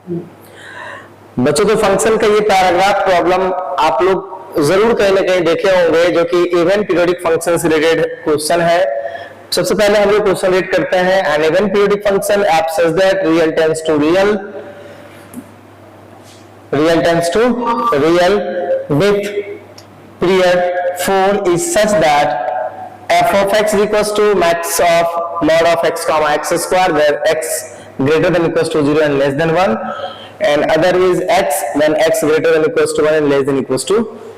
बच्चों तो फंक्शन का ये पैराग्राफ प्रॉब्लम आप लोग जरूर कहीं ना कहीं देखे होंगे, जो कि इवन पीरियोडिक फंक्शन से रिलेटेड क्वेश्चन है। सबसे पहले हम लोग क्वेश्चन रीड करते हैं। An even periodic function f such that real tends to real with period 4 is such that f of x is equals to max of mod of x comma x square where x greater than equals to 0 and less than 1, and other is x when x greater than equals to 1 and less than equals to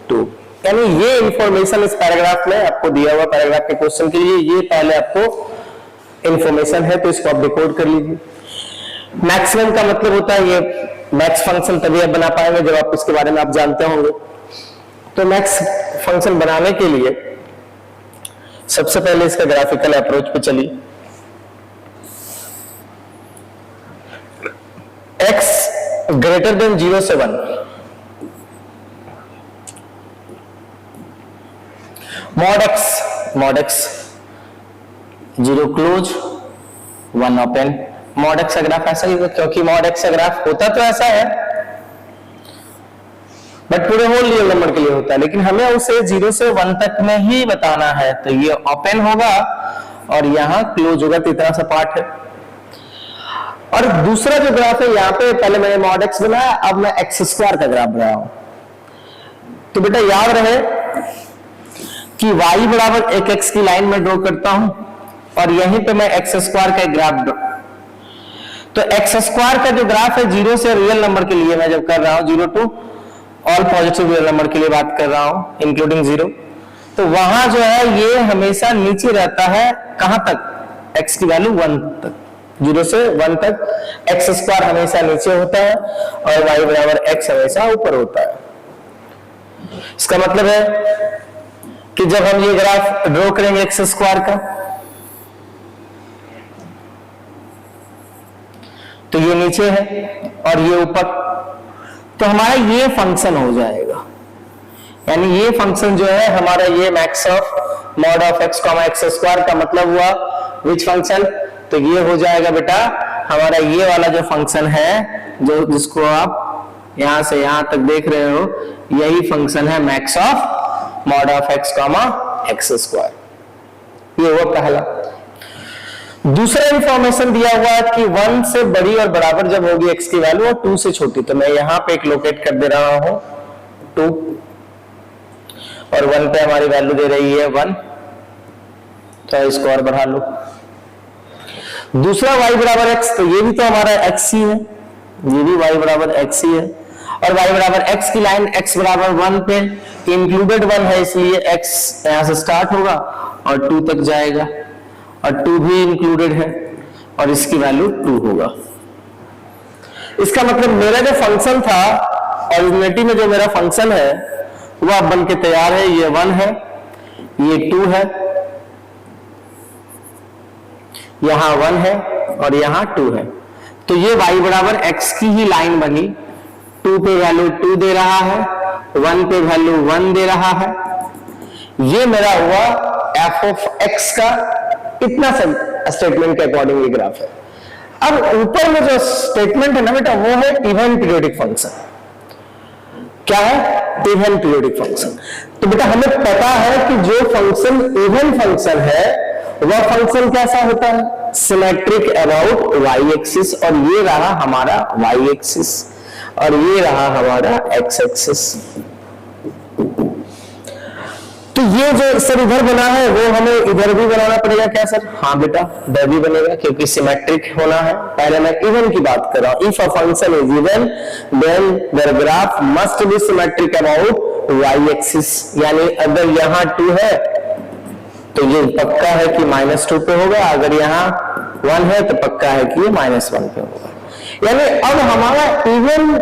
2। यानी ये information इस paragraph में आपको दिया हुआ paragraph के question के लिए ये पहले आपको इंफॉर्मेशन है, तो इसको आप डिकोड कर लीजिए। मैक्सिमम का मतलब होता है ये मैक्स फंक्शन तभी आप बना पाएंगे जब आप इसके बारे में आप जानते होंगे। तो मैक्स फंक्शन बनाने के लिए सबसे पहले इसका ग्राफिकल अप्रोच पे चलिए। x ग्रेटर देन 0 से 1, mod x 0 close 1 open. mod x का ग्राफ ऐसा ही होगा, क्योंकि mod x का ग्राफ होता तो ऐसा है बट पूरे होल रियल नंबर के लिए होता है, लेकिन हमें उसे 0 से 1 तक में ही बताना है, तो ये ओपन होगा और यहां क्लोज होगा, तो इतना सा पार्ट है। और दूसरा जो ग्राफ है यहाँ पे पहले मैंने mod x बनाया, अब मैं x स्क्वायर का ग्राफ बना रहा हूं। तो बेटा याद रहे कि y बराबर एक x की लाइन में ड्रॉ करता हूं और यहीं पे मैं x स्क्वायर का ग्राफ ड्रॉ, तो x स्क्वायर का जो ग्राफ है 0 से रियल नंबर के लिए मैं जब कर रहा हूं, 0 to all positive real number के लिए बात कर रहा हूं इंक्लूडिंग 0, तो वहां जो है ये हमेशा नीचे रहता है। कहां तक? x की वैल्यू 1 तक, 0 से 1 तक x स्क्वायर हमेशा नीचे होता है और y बराबर x हमेशा ऊपर होता है। इसका मतलब है कि जब हम ये ग्राफ ड्रॉ करेंगे x स्क्वायर का, तो ये नीचे है और ये ऊपर, तो हमारा ये फंक्शन हो जाएगा। यानी ये फंक्शन जो है हमारा ये max of mod of x comma x square का मतलब हुआ विच फंक्शन, तो ये हो जाएगा बेटा हमारा ये वाला जो फंक्शन है, जो जिसको आप यहां से यहां तक देख रहे हो, यही फंक्शन है max of mod of x comma x square. ये हुआ पहला। दूसरा इंफॉर्मेशन दिया हुआ है कि 1 से बड़ी और बराबर जब होगी x की वैल्यू और 2 से छोटी, तो मैं यहां पे एक लोकेट कर दे रहा हूं 2 और 1 पे हमारी वैल्यू दे रही है 1, तो इसको और बढ़ा लो। दूसरा y बराबर x, तो ये भी तो हमारा x ही है, ये भी y बराबर x ही है, और y बराबर x की लाइन x बराबर 1 पे इंक्लूडेड 1 है, इसलिए x यहां से स्टार्ट होगा और 2 तक जाएगा और 2 भी इंक्लूडेड है और इसकी वैल्यू 2 होगा। इसका मतलब मेरा जो फंक्शन था ऑरिजिनलिटी में, जो मेरा फंक्शन है वो अब बन के तैयार है। ये 1 है, ये 2 है, यहां 1 है और यहां 2 है, तो ये y बराबर x की ही लाइन बनी। 2 पे वैल्यू 2 दे रहा है, 1 पे वैल्यू 1 दे रहा है। ये मेरा हुआ f ऑफ x का इतना स्टेटमेंट के अकॉर्डिंग ये ग्राफ है। अब ऊपर में जो स्टेटमेंट है ना बेटा, वो है इवन पीरियोडिक फंक्शन। क्या है? Even periodic function. तो बेटा हमें पता है कि जो फंक्शन इवन फंक्शन है वह फंक्शन कैसा होता है? सिमेट्रिक अबाउट वाई एक्सिस, और ये रहा हमारा वाई एक्सिस और ये रहा हमारा एक्स एक्सिस। तो ये जो सर इधर बना है वो हमें इधर भी बनाना पड़ेगा क्या सर? हाँ बेटा, इधर भी बनेगा क्योंकि सिमेट्रिक होना है। पहले मैं इवन की बात कर रहा हूं। If a function is even then the graph must be symmetric about y axis, यानी अगर यहाँ 2 है तो ये पक्का है कि -2 पे होगा, अगर यहाँ 1 है तो पक्का है कि ये -1 पे होगा। यानी अब हमारा इवन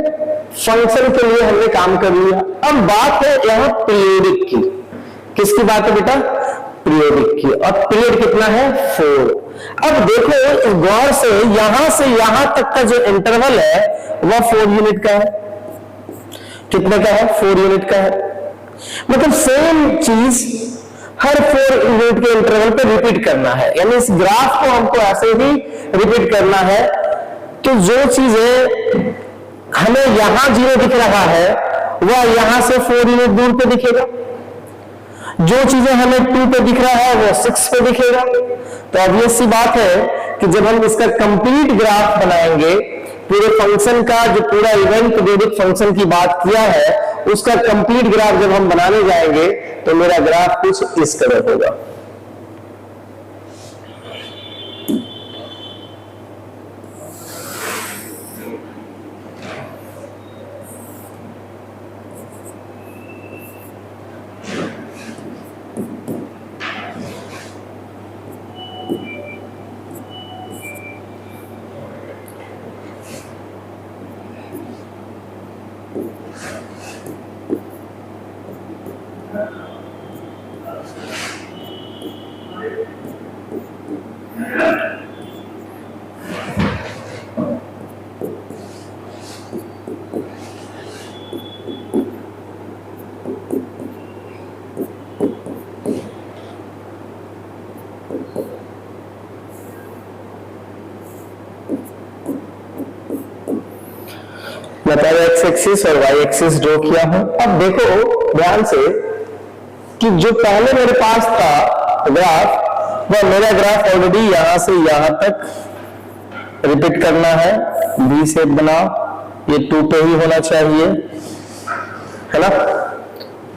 फंक्शन के लिए हमने काम कर लिया। अब बात है यहाँ पीरियोडिक की। किसकी बात है बेटा? पीरियोडिक की। और पीरियड कितना है? 4। अब देखो गौर से यहां तक का जो इंटरवल है वह 4 यूनिट का है। कितने का है? 4 यूनिट का है। मतलब सेम चीज हर 4 यूनिट के इंटरवल पे रिपीट करना है, यानी इस ग्राफ को हमको ऐसे ही रिपीट करना है। तो जो चीजें हमें यहां 0 दिख रहा है वह यहां से 4 यूनिट दूर पे दिखेगा, जो चीजें हमें 2 पे दिख रहा है वो 6 पे दिखेगा। तो ऑब्वियस सी बात है कि जब हम इसका कंप्लीट ग्राफ बनाएंगे, पूरे फंक्शन का जो पूरा इवेंट पीरियोडिक फंक्शन की बात किया है उसका कंप्लीट ग्राफ जब हम बनाने जाएंगे तो मेरा ग्राफ कुछ इस तरह होगा। बताया एक्स एक्सिस और वाई एक्सिस ड्रॉ किया हूं। अब देखो ध्यान से कि जो पहले मेरे पास था ग्राफ, वह मेरा ग्राफ ऑलरेडी यहां से यहां तक रिपीट करना है। बी शेप बनाओ, ये 2 पे ही होना चाहिए, है ना,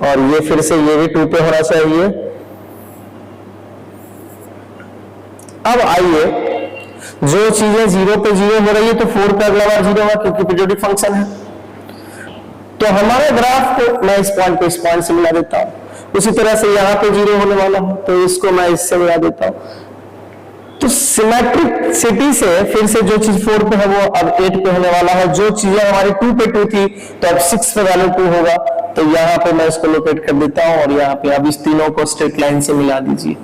और ये फिर से ये भी 2 पे होना चाहिए। अब आइए, जो चीजें 0 पे 0 हो रही है तो 4 पे अगला बार 0 होगा क्योंकि पीरियोडिक फंक्शन है। तो हमारे ग्राफ को मैं इस पॉइंट को इस पॉइंट से मिला देता हूं, उसी तरह से यहां पे 0 होने वाला है तो इसको मैं इससे मिला देता हूं। तो सिमेट्रिसिटी से फिर से जो चीज 4 पे है वो अब 8 पे होने वाला है, जो चीजें हमारी 2 पे 2 थी तो अब 6 पे वैल्यू 2 होगा। तो यहां पे मैं इसको लोकेट कर देता हूं और यहां पे अब इस तीनों को स्ट्रेट लाइन से मिला दीजिए।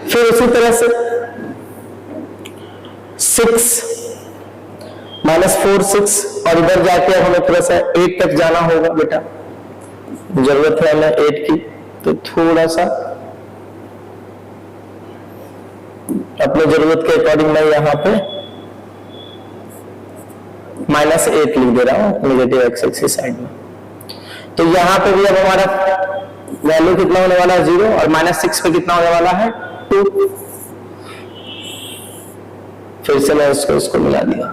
फिर उसी तरह से 6 -4 6 और इधर जाके हमें थोड़ा सा 8 तक जाना होगा बेटा, जरूरत है हमें 8 की, तो थोड़ा सा अपने जरूरत के अकॉर्डिंग मैं यहां पे -8 लिख दे रहा हूं नेगेटिव एक्स एक्सिस साइड में। तो यहां पे भी अब हमारा वैल्यू कितना होने वाला है 0 और -6 पे कितना होने वाला है 2। फिर से मैं इसको मिला दिया।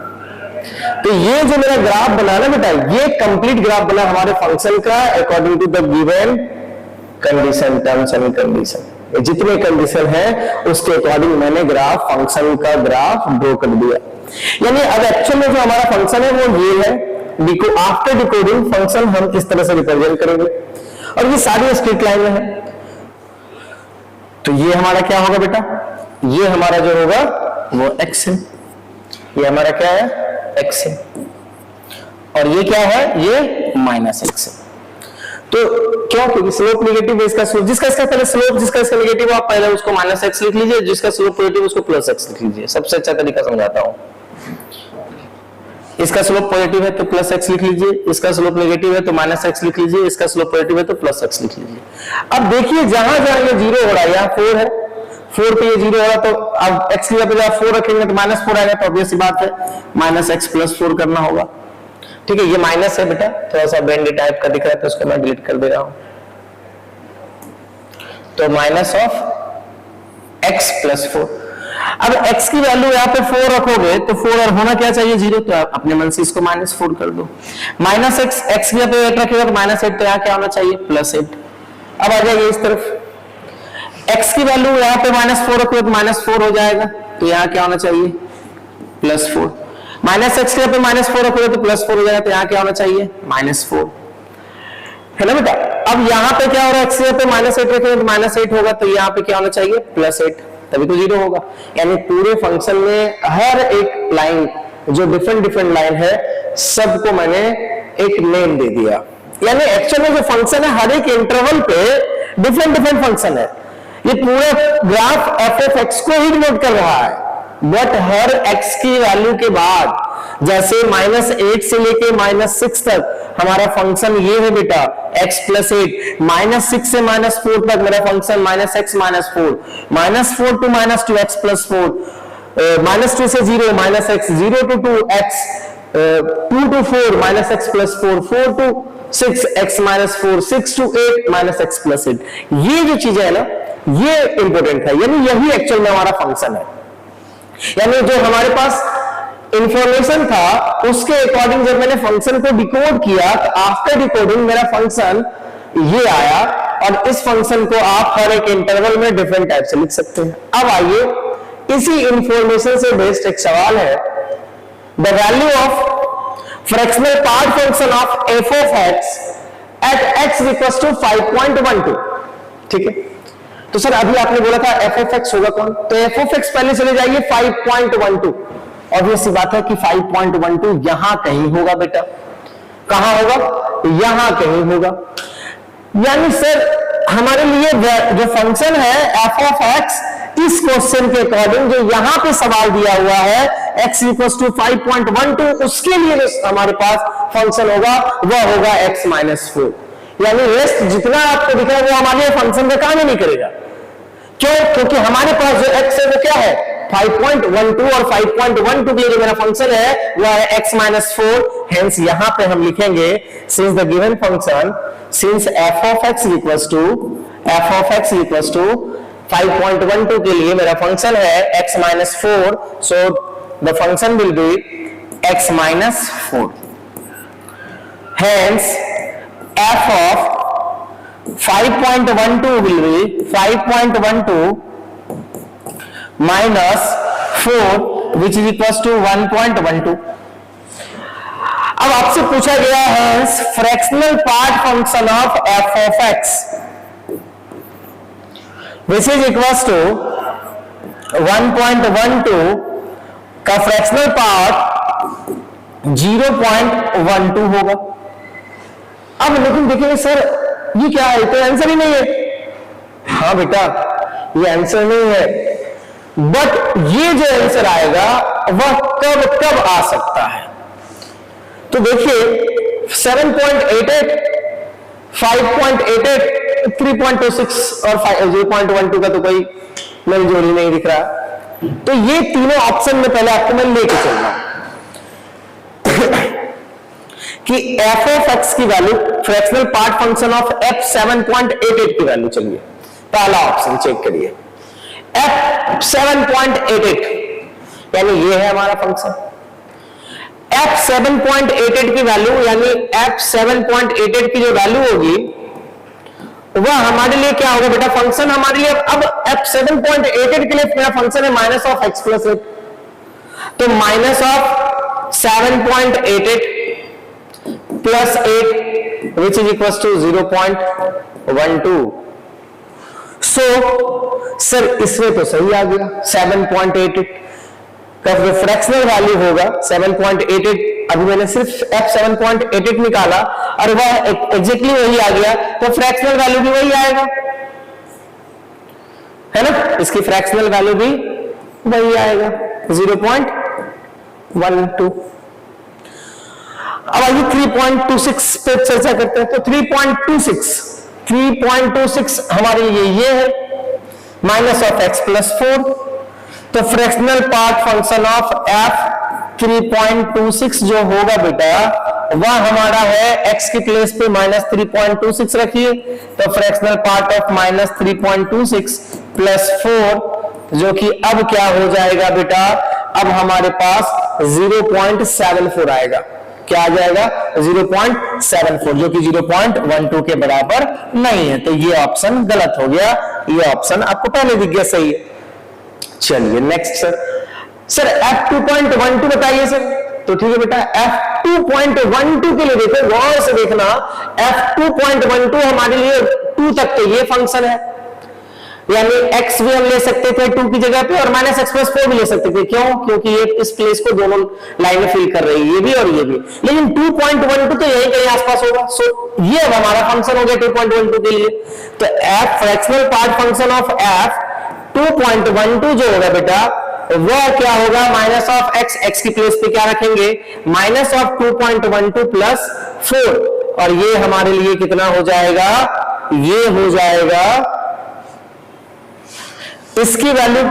तो ये जो मेरा ग्राफ बना ना बेटा, ये कंप्लीट ग्राफ बना हमारे फंक्शन का according to the given condition, terms and condition. जितने कंडीशन है उसके अकॉर्डिंग मैंने ग्राफ फंक्शन का ग्राफ ड्रॉ कर दिया। यानी अब एक्चुअल में जो हमारा फंक्शन है वो ये है। आफ्टर डिकोडिंग फंक्शन हम किस तरह से रिप्रेजेंट करेंगे, और ये सारी स्ट्रेट लाइन में है। तो ये हमारा क्या होगा बेटा, ये हमारा जो होगा वो x है, ये हमारा क्या है x है, और ये क्या है ये -x है। तो क्यों, क्योंकि स्लोप नेगेटिव है, इसका स्लोप जिसका इसका पहले स्लोप जिसका इसका नेगेटिव आप पहले उसको -x लिख लीजिए, जिसका स्लोप पॉजिटिव उसको +x लिख लीजिए। सबसे अच्छा तरीका समझाता हूं। इसका स्लोप पॉजिटिव है तो +x लिख लीजिए, इसका स्लोप नेगेटिव है तो -x लिख लीजिए, इसका स्लोप पॉजिटिव है तो +x लिख लीजिए। अब देखिए जहां जहां ये 0 हो रहा है, यहाँ 4 है, 4 पे ये 0 हो रहा है, तो अब x की जगह आप 4 रखेंगे तो -4 आएगा, तो ऑब्वियस सी बात है -x + 4 करना होगा। ठीक है, ये माइनस है बेटा, थोड़ा सा बेंडी टाइप का दिख रहा है तो उसको मैं डिलीट कर दे रहा हूं। तो -x + 4। अब x की वैल्यू यहाँ पे 4 रखोगे तो 4 और होना क्या चाहिए 0, तो आप अपने मन से इसको -4 कर दो। -x, x की पे 8 रखेगा तो -8, तो यहाँ क्या होना चाहिए +8। अब आ जाइए इस तरफ, x की वैल्यू यहाँ पे -4 रखोगे तो -4 हो जाएगा, तो यहाँ क्या होना चाहिए +4। -x के पे -4 रखोगे तो +4 हो जाएगा, तो यहाँ क्या होना चाहिए -4, है ना बेटा। अब यहाँ पे क्या हो रहा है, x पे -8 रखेंगे तो -8 होगा, तो यहाँ पे क्या होना चाहिए +8, तभी तो 0 होगा। यानी पूरे फंक्शन में हर एक लाइन जो डिफरेंट लाइन है सबको मैंने एक नेम दे दिया। यानी एक्चुअल में जो फंक्शन है हर एक इंटरवल पे डिफरेंट फंक्शन है। ये पूरे ग्राफ f(x) को ही डिनोट कर रहा है, बट हर x की वैल्यू के बाद जैसे -8 से लेके -6 तक हमारा फंक्शन ये है बेटा x + 8, -6 से -4 तक मेरा फंक्शन -x - 4, -4 to -2x + 4, -2 से 0 -x, 0 to 2x, 2 to 4 minus x plus 4, 4 to 6 x minus 4, 6 to 8 minus x plus 8। ये जो चीजें है ना, ये इंपॉर्टेंट है, यानी यही एक्चुअल में हमारा फंक्शन है। यानी जो हमारे पास इंफॉर्मेशन था उसके अकॉर्डिंग जब मैंने फंक्शन को डिकोड किया तो आफ्टर डिकोडिंग मेरा फंक्शन ये आया, और इस फंक्शन को आप हर एक इंटरवल में डिफरेंट टाइप से लिख सकते हैं। अब आइए इसी इंफॉर्मेशन से बेस्ड एक सवाल है, the value of fractional part function of f of x at x equals to 5.12। ठीक है, तो सर अभी आपने बोला था f of x होगा कौन, तो f of x पहले चले जाइए 5.12। ऑब्वियस सी बात है कि 5.12 यहां कहीं होगा बेटा, कहां होगा, यहां कहीं होगा। यानी सर हमारे लिए जो फंक्शन है f of x इस क्वेश्चन के अकॉर्डिंग जो यहां पे सवाल दिया हुआ है x इक्वल टू 5.12, उसके लिए जो हमारे पास फंक्शन होगा वह होगा x माइनस 4। यानी रेस्ट जितना आपको दिख रहा है वो हमारे लिए फंक्शन का काम ही नहीं करेगा। क्यों? क्योंकि हमारे पास जो x है वो क्या है 5.12, और 5.12 के लिए जो मेरा फंक्शन है वह है x माइनस 4। हेंस यहां पे हम लिखेंगे since the given function, since f of x equals to 5.12 के लिए मेरा फंक्शन है x minus 4, so the function will be x minus 4। Hence f of 5.12 will be 5.12 minus 4 which is equals to 1.12। अब आपसे पूछा गया है fractional part function of f of x which is equals to 1.12 का fractional part 0.12 होगा। अब लेकिन देखिए सर ये क्या है, तो आंसर ही नहीं है। हाँ बेटा ये आंसर नहीं है, बट ये जो आंसर आएगा वह कब कब आ सकता है। तो देखिए 7.88, 5.88, 3.26 और 0.12 का तो कोई मेल जोड़ी नहीं दिख रहा। तो ये तीनों ऑप्शन में पहले आपको मैं लेके चल रहा हूं कि f of x की value fractional part function of f 7.88 की वैल्यू। चलिए पहला ऑप्शन चेक करिए, f 7.88 यानी ये है हमारा फंक्शन। f 7.88 की वैल्यू यानी f 7.88 की जो वैल्यू होगी वह हमारे लिए क्या होगा बेटा, फंक्शन हमारे लिए अब f 7.88 के लिए मेरा फंक्शन है माइनस ऑफ x प्लस 8, तो minus of 7.88 plus 8 which is equal to 0.12। So sir इसमें तो सही आ गया, 7.88 का जो फ्रैक्शनल वैल्यू होगा 7.88, अभी मैंने सिर्फ f 7.88 निकाला और वह एग्जैक्टली वही आ गया, तो फ्रैक्शनल वैल्यू भी वही आएगा, है ना, इसकी फ्रैक्शनल वैल्यू भी वही आएगा 0.12। अब आइए 3.26 पे चर्चा करते हैं। तो 3.26 हमारे लिए ये है माइनस ऑफ x प्लस 4, तो fractional part function of f 3.26 जो होगा बेटा वह हमारा है x के प्लेस पे माइनस 3.26 रखिए, तो fractional part of minus 3.26 plus 4 जो कि अब क्या हो जाएगा बेटा, अब हमारे पास 0.74 आएगा। क्या आ जाएगा 0.74 जो कि 0.12 के बराबर नहीं है, तो ये ऑप्शन गलत हो गया, ये ऑप्शन आपको पहले दिख गया सही है। चलिए नेक्स्ट सर f 2.12 बताइए सर। तो ठीक है बेटा f 2.12 के लिए देखो गौर से देखना, f 2.12 हमारे लिए 2 तक तो ये फंक्शन है, यानी x भी हम ले सकते थे 2 की जगह पे और माइनस एक्स प्लस 4 भी ले सकते थे। क्यों? क्योंकि ये इस प्लेस को दोनों लाइनें फिल कर रही है, ये भी और ये भी, लेकिन 2.12 तो यही कहीं आसपास होगा। सो ये अब हमारा फंक्शन हो गया 2.12 के लिए। तो f fractional part function of f 2.12 जो होगा बेटा वह क्या होगा, माइनस ऑफ x की प्लेस पे क्या रखेंगे, माइनस ऑफ 2.12 प्लस 4, और ये हमारे लिए कितना हो जाएगा, ये हो जाएगा इसकी वैल्यू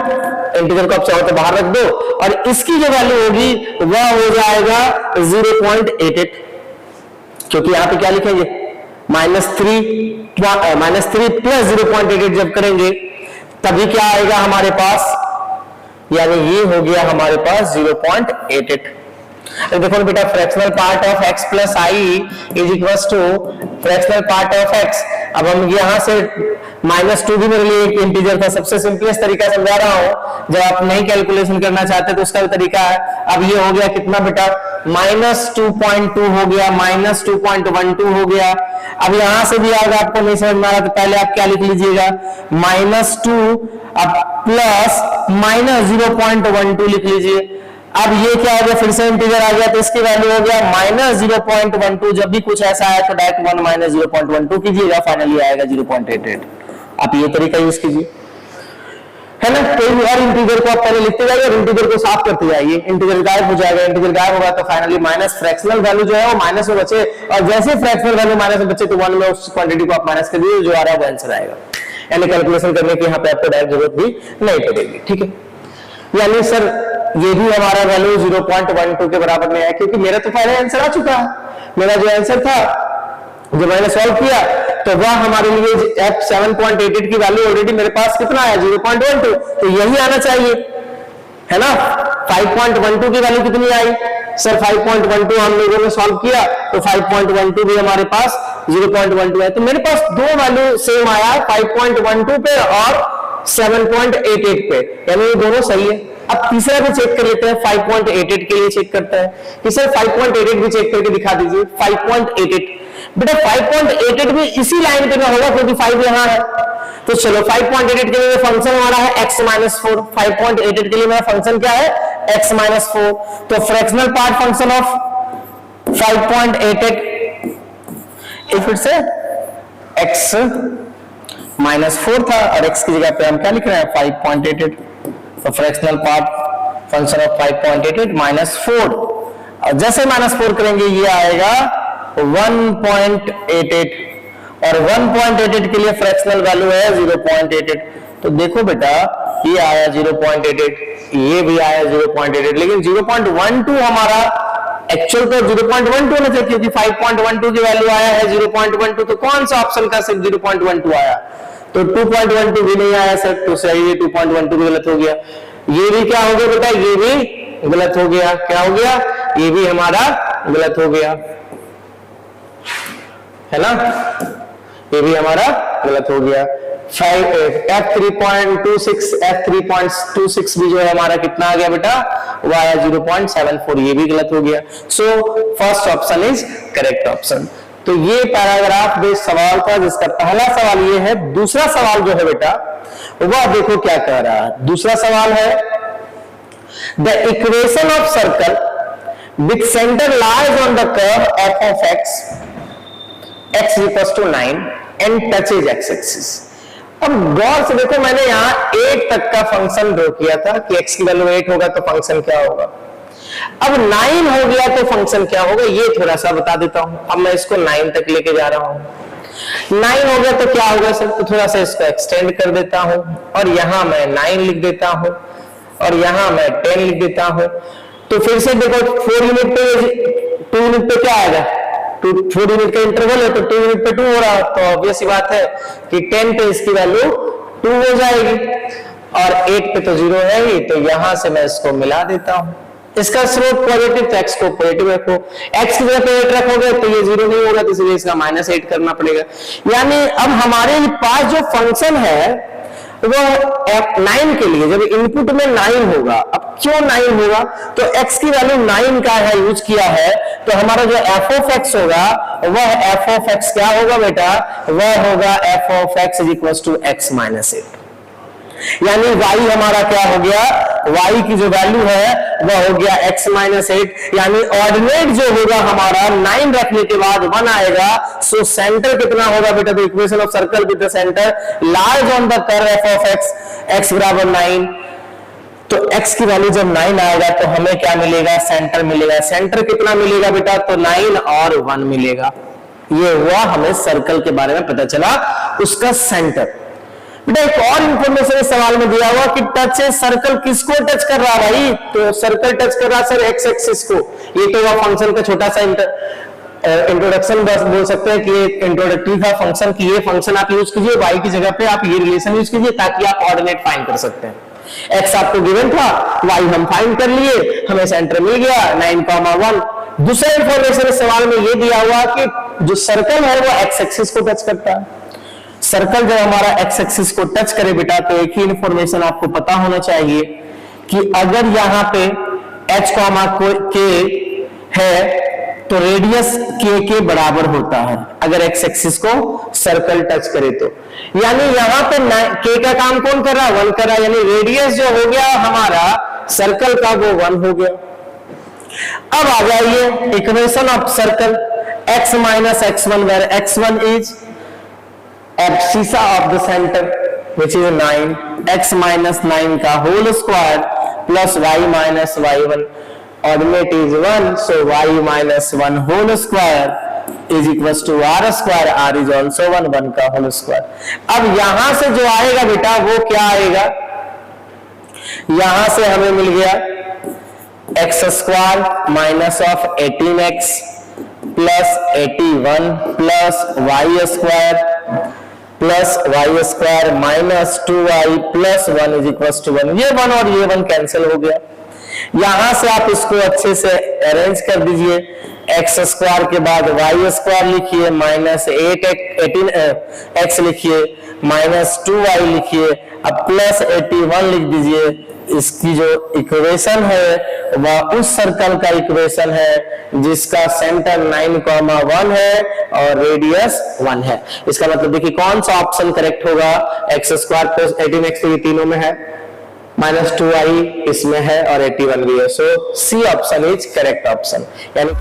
इंटीजर को आप चाहो तो बाहर रख दो, और इसकी जो वैल्यू होगी वह हो जाएगा 0.88, क्योंकि यहां पे क्या लिखेंगे -3 प्लस 0.88 जब करेंगे तभी क्या आएगा हमारे पास, यानी ये हो गया हमारे पास 0.88। देखो बेटा, fractional part of x plus I is equal to fractional part of x। अब हम यहां से -2 भी मेरे लिए एक इंटीजर था, सबसे सिंपलेस्ट तरीका समझा रहा हूं, जब आप नहीं कैलकुलेशन करना चाहते तो उसका भी तरीका है। अब ये हो गया कितना बेटा, -2.2 हो गया, -2.12 हो गया। अब यहां से भी अगर आपको नहीं समझ में आ रहा तो पहले आप क्या लिख लीजिएगा, -2 अब प्लस -0.12 लिख लीजिए। अब ये क्या हो गया, फिर से इंटीजर आ गया तो इसकी वैल्यू हो गया -0.12। जब भी कुछ ऐसा आए तो डायरेक्ट 1 - 0.12 कीजिएगा, फाइनली आएगा 0.88। आप ये तरीका यूज कीजिए, है ना। कोई भी और इंटीजर को आप पहले लिखते जाइए और इंटीजर को साफ करते जाइए, इंटीजर गायब हो जाएगा। इंटीजर गायब होगा तो फाइनली माइनस फ्रैक्शनल वैल्यू जो है वो माइनस में बचे, और जैसे फ्रैक्शनल वैल्यू माइनस में बचे तो 1 में उस क्वांटिटी को आप माइनस कर दीजिए, जो आ रहा है वो आंसर आएगा। यानी कैलकुलेशन करने की यहाँ पे आपको डायरेक्ट जरूरत भी नहीं पड़ेगी, ठीक है। यानी सर ये भी हमारा वैल्यू 0.12 के बराबर में है, क्योंकि मेरा तो पहले आंसर आ चुका है। मेरा जो आंसर था जो मैंने सॉल्व किया तो वह हमारे लिए f7.88 की वैल्यू ऑलरेडी मेरे पास कितना है 0.12, तो यही आना चाहिए, है ना। 5.12 की वैल्यू कितनी आई सर, 5.12 हम लोगों ने सॉल्व किया तो 5.12 भी हमारे पास 0.12 है। तो मेरे पास दो वैल्यू सेम आया, 5.12 पे और 7.88 पे, यानी ये दोनों सही है। अब तीसरा भी चेक कर लेते हैं, 5.88 के लिए चेक करते हैं कि सर 5.88 भी चेक करके दिखा दीजिए। 5.88 बेटा 5.88 भी इसी लाइन पे ना होगा क्योंकि 5 यहां है, तो चलो 5.88 के लिए फंक्शन हमारा है x-4। 5.88 के लिए मेरा फंक्शन क्या है x-4, तो फ्रैक्शनल पार्ट फंक्शन ऑफ 5.88 फिर से x-4 था और x की जगह पे हम क्या लिख रहे हैं 5.88, तो फ्रैक्शनल पार्ट फंक्शन ऑफ 5.88 -4, और जैसे -4 करेंगे ये आएगा 1.88, और 1.88 के लिए फ्रैक्शनल वैल्यू है 0.88। तो देखो बेटा ये आया 0.88, ये भी आया 0.88, लेकिन 0.12 हमारा एक्चुअल तो 0.12 होना चाहिए, क्योंकि 5.12 की वैल्यू आया है 0.12, तो कौन सा ऑप्शन का सिर्फ 0.12 आया, तो 2.12 भी नहीं आया सर, तो सही है 2.12 भी गलत हो गया। ये भी क्या हो गया बेटा, ये भी गलत हो गया, क्या हो गया, ये भी हमारा गलत हो गया, है ना, ये भी हमारा गलत हो गया। F3.26 भी जो है हमारा कितना आ गया बेटा, वो आया 0.74, ये भी गलत हो गया। So first option is correct option. तो ये पैराग्राफ बेस्ड सवाल था, जिसका पहला सवाल ये है। दूसरा सवाल जो है बेटा वह देखो क्या कह रहा है। दूसरा सवाल है the equation of circle with centre lies on the curve f of x equals to 9 and touches x axis। अब गौर से देखो, मैंने यहां 8 तक का फंक्शन ड्रॉ किया था कि x की वैल्यू 8 होगा तो फंक्शन क्या होगा। अब 9 हो गया तो फंक्शन क्या होगा, ये थोड़ा सा बता देता हूं। अब मैं इसको 9 तक लेके जा रहा हूं। 9 हो गया तो क्या होगा सर, तो थोड़ा सा इसको एक्सटेंड कर देता हूं, और यहां मैं 9 लिख देता हूं, और यहां मैं 10 लिख देता हूं। तो फिर से देखो 4 यूनिट पे 2 यूनिट पे क्या आएगा, 4 यूनिट का इंटरवल है तो 2 यूनिट पे 2 हो रहा है, तो ऑब्वियस सी बात है कि 10 पे इसकी वैल्यू 2 हो जाएगी, और 8 पे तो 0 है ही, तो यहां से मैं इसको मिला देता हूं। इसका स्लोप पॉजिटिव, तो x को पॉजिटिव रखो, x की जगह पे 8 रखोगे तो ये 0 नहीं होगा, तो इसलिए इसका -8 करना पड़ेगा। यानी अब हमारे पास जो फंक्शन है वो 9 के लिए, जब इनपुट में 9 होगा, अब क्यों 9 होगा, तो x की वैल्यू 9 का है यूज किया है, तो हमारा जो f of x होगा वह f of x क्या होगा बेटा, वह होगा f of x is equals to x minus 8। यानी y हमारा क्या हो गया, y की जो वैल्यू है वह हो गया x minus 8, यानी ऑर्डिनेट जो होगा हमारा 9 रखने के बाद 1 आएगा। सो सेंटर कितना होगा बेटा, the equation of circle with the centre lies on the curve f of x, x बराबर 9, तो x की वैल्यू जब 9 आएगा तो हमें क्या मिलेगा, सेंटर मिलेगा। सेंटर कितना मिलेगा बेटा, तो 9 और 1 मिलेगा। ये हुआ हमें सर्कल के बारे में पता चला, उसका सेंटर। बेटा एक और इंफॉर्मेशन इस सवाल में दिया हुआ कि टच है सर्कल किसको टच कर रहा भाई, तो सर्कल टच कर रहा सर एक्स एक्सिस को। ये तो वह फंक्शन का छोटा सा इंट्रोडक्शन बस बोल सकते हैं कि एक इंट्रोडक्टरी था फंक्शन की। ये फंक्शन आप यूज कीजिए y की जगह पे, आप ये रिलेशन यूज कीजिए ताकि आप ऑर्डिनेट फाइंड कर सकते हैं। x आपको गिवन था, y हम फाइंड कर लिए, हमें सेंटर मिल गया 9,1। दूसरा इंफॉर्मेशन इस सवाल में ये दिया हुआ कि जो सर्कल है वो एक्स एक्सिस को टच करता है। सर्कल जब हमारा एक्स एक्सिस को टच करे बेटा, तो एक ही इंफॉर्मेशन आपको पता होना चाहिए कि अगर यहां पे h, k है तो रेडियस के बराबर होता है अगर एक्स एक्सिस को सर्कल टच करे तो। यानी यहां पे k का काम कौन कर रहा है, 1 कर रहा है, यानी रेडियस जो हो गया हमारा सर्कल का वो 1 हो गया। अब आ जाइए equation of circle x minus x1 where x1 is abscissa of the centre which is 9, x minus 9 का whole square plus y minus y1 ordinate is 1, so y minus 1 whole square is equals to r square, r is also 1 का whole square। अब यहां से जो आएगा बेटा वो क्या आएगा, यहां से हमें मिल गया x square minus of 18x plus 81 plus y square minus 2y plus 1 is equal to 1। ये 1 और ये 1 कैंसिल हो गया। यहां से आप इसको अच्छे से अरेंज कर दीजिए, एक्स स्क्वायर के बाद वाई स्क्वायर लिखिए माइनस 18 एक्स लिखिए माइनस 2y लिखिए, अब प्लस 81 लिख दीजिए। इसकी जो इक्वेशन है वह उस सर्कल का इक्वेशन है जिसका सेंटर 9,1 है और रेडियस 1 है। इसका मतलब देखिए कौन सा ऑप्शन करेक्ट होगा, एक्स स्क्वायर प्लस 18x तो ये तीनों में है, माइनस 2y इसमें है और 81 भी है, so C option is correct option. यानी